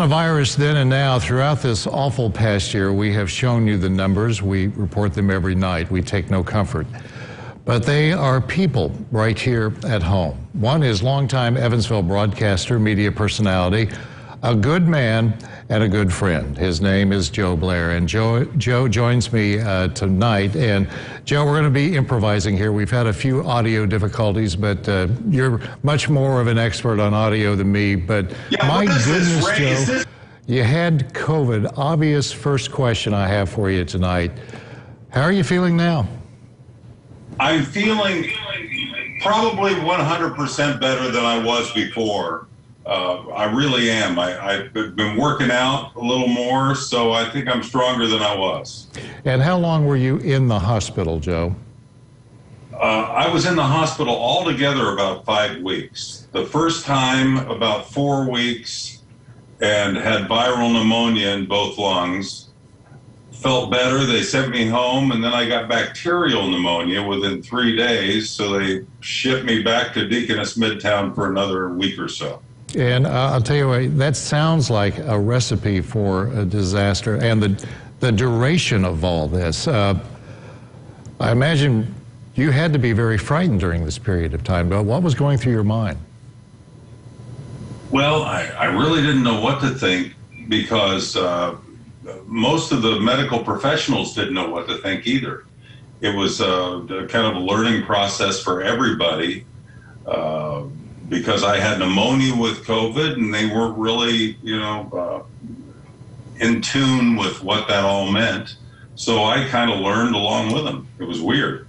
Coronavirus then and now, throughout this awful past year, we have shown you the numbers. We report them every night. We take no comfort. But they are people right here at home. One is longtime Evansville broadcaster, media personality, a good man and a good friend. His name is Joe Blair, and Joe joins me tonight. And Joe, we're going to be improvising here. We've had a few audio difficulties, but you're much more of an expert on audio than me. But yeah, my goodness, Joe, you had COVID. Obvious first question I have for you tonight. How are you feeling now? I'm feeling probably 100% better than I was before. I really am. I've been working out a little more, so I think I'm stronger than I was. And how long were you in the hospital, Joe? I was in the hospital altogether about 5 weeks. The first time about 4 weeks, and had viral pneumonia in both lungs. Felt better. They sent me home, and then I got bacterial pneumonia within 3 days, so they shipped me back to Deaconess Midtown for another week or so. And I'll tell you what, that sounds like a recipe for a disaster. And the duration of all this, I imagine you had to be very frightened during this period of time. But what was going through your mind? Well, I really didn't know what to think, because most of the medical professionals didn't know what to think either. It was kind of a learning process for everybody. Because I had pneumonia with COVID, and they weren't really, in tune with what that all meant. So I kind of learned along with them. It was weird.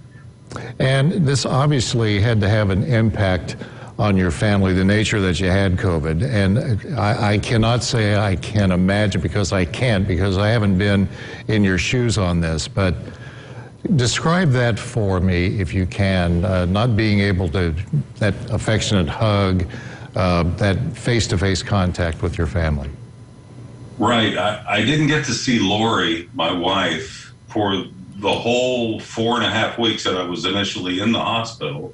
And this obviously had to have an impact on your family, the nature that you had COVID. And I cannot say I can imagine, because I can't, because I haven't been in your shoes on this. But describe that for me, if you can, not being able to, that affectionate hug, that face-to-face contact with your family. Right. I didn't get to see Lori, my wife, for the whole 4.5 weeks that I was initially in the hospital.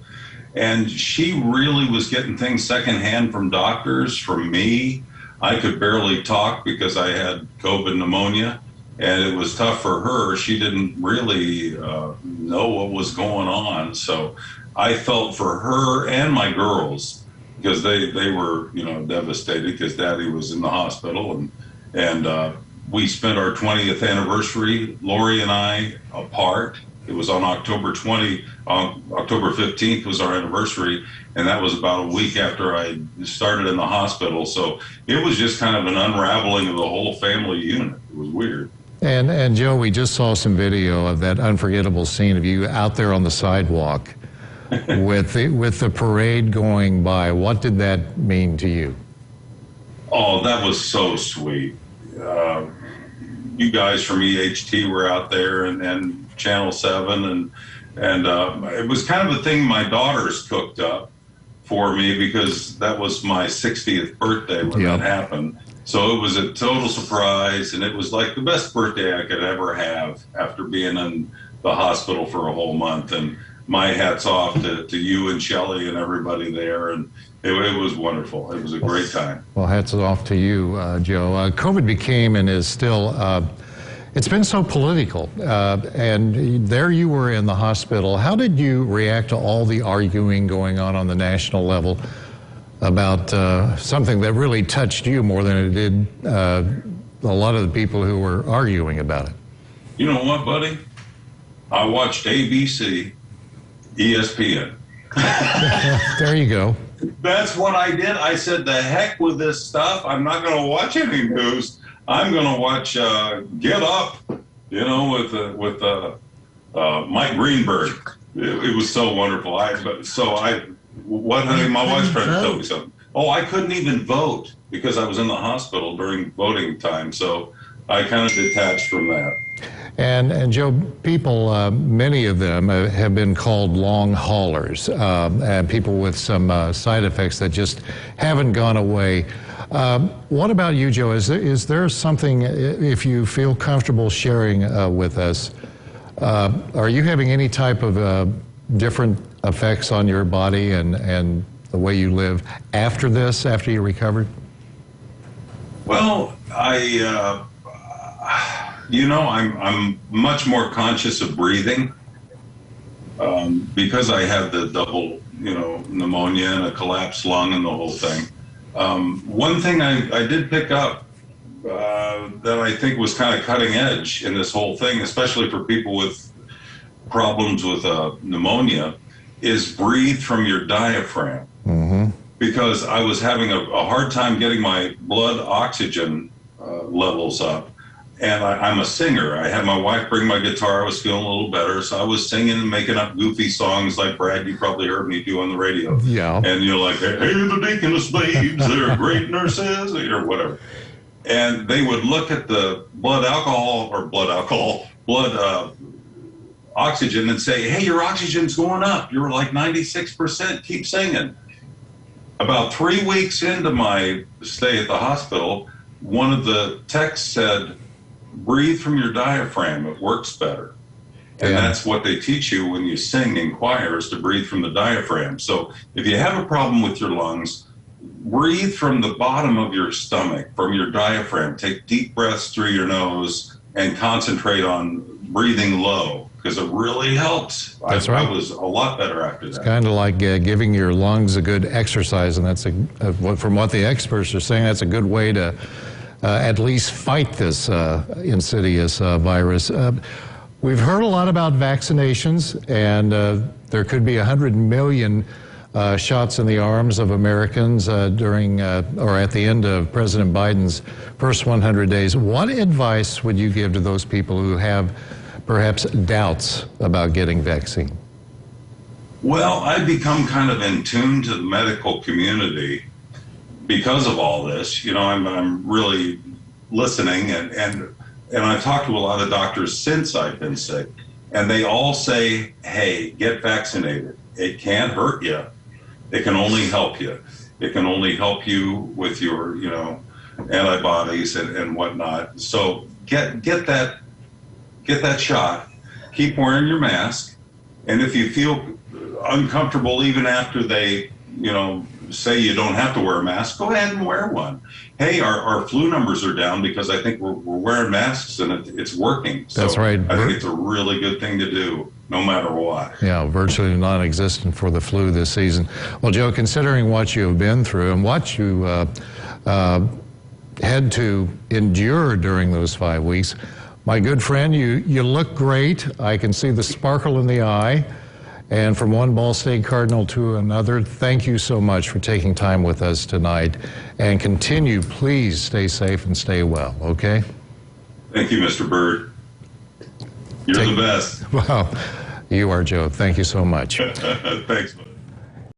And she really was getting things secondhand from doctors, from me. I could barely talk because I had COVID pneumonia. And it was tough for her. She didn't really know what was going on. So I felt for her and my girls, because they were, devastated because Daddy was in the hospital. And we spent our 20th anniversary, Lori and I, apart. It was on October 15th was our anniversary. And that was about a week after I started in the hospital. So it was just kind of an unraveling of the whole family unit. It was weird. And Joe, we just saw some video of that unforgettable scene of you out there on the sidewalk with the parade going by. What did that mean to you? Oh, that was so sweet. You guys from EHT were out there, and Channel 7, and it was kind of a thing my daughters cooked up for me, because that was my 60th birthday when that happened. So it was a total surprise, and it was like the best birthday I could ever have after being in the hospital for a whole month. And my hat's off to you and Shelley and everybody there, and it was wonderful. It was a great time. Well, hats off to you, Joe. COVID became and is still, it's been so political, and there you were in the hospital. How did you react to all the arguing going on the national level about something that really touched you more than it did a lot of the people who were arguing about it? You know what, buddy? I watched ABC, ESPN. There you go. That's what I did. I said, the heck with this stuff. I'm not going to watch any news. I'm going to watch Get Up, with Mike Greenberg. It was so wonderful. What, honey? My wife's trying to tell me something. Oh, I couldn't even vote because I was in the hospital during voting time. So I kind of detached from that. And Joe, people, many of them have been called long haulers, and people with some side effects that just haven't gone away. What about you, Joe? Is there something, if you feel comfortable sharing with us, are you having any type of different effects on your body and the way you live after this, after you recovered? Well, I'm much more conscious of breathing because I have the double, pneumonia and a collapsed lung and the whole thing. One thing I did pick up that I think was kind of cutting edge in this whole thing, especially for people with problems with pneumonia, is breathe from your diaphragm. Mm-hmm. Because I was having a hard time getting my blood oxygen levels up. And I'm a singer. I had my wife bring my guitar. I was feeling a little better. So I was singing and making up goofy songs like Brad, you probably heard me do on the radio. Yeah. And you're like, hey, the Deaconess babes, they're great nurses, or whatever. And they would look at the blood oxygen and say, hey, your oxygen's going up. You're like 96%. Keep singing. About 3 weeks into my stay at the hospital, one of the techs said, breathe from your diaphragm, it works better. And that's what they teach you when you sing in choir, is to breathe from the diaphragm. So if you have a problem with your lungs, breathe from the bottom of your stomach, from your diaphragm. Take deep breaths through your nose and concentrate on breathing low, because it really helps. That's right. I was a lot better after that. It's kind of like giving your lungs a good exercise, and that's from what the experts are saying, that's a good way to at least fight this insidious virus. We've heard a lot about vaccinations, and there could be 100 million shots in the arms of Americans during or at the end of President Biden's first 100 days. What advice would you give to those people who have perhaps doubts about getting vaccine? Well, I've become kind of in tune to the medical community because of all this. I'm really listening, and I've talked to a lot of doctors since I've been sick, and they all say, hey, get vaccinated. It can't hurt you. It can only help you. It can only help you with your, antibodies and whatnot. So get that shot. Keep wearing your mask. And if you feel uncomfortable even after they, say you don't have to wear a mask, go ahead and wear one. Hey, our flu numbers are down because I think we're wearing masks and it's working. So that's right. I think it's a really good thing to do, no matter what. Yeah, virtually non-existent for the flu this season. Well, Joe, considering what you have been through and what you had to endure during those 5 weeks, my good friend, you look great. I can see the sparkle in the eye. And from one Ball State Cardinal to another, thank you so much for taking time with us tonight. And please stay safe and stay well, okay? Thank you, Mr. Bird. You're the best. Well, you are, Joe. Thank you so much. Thanks, man.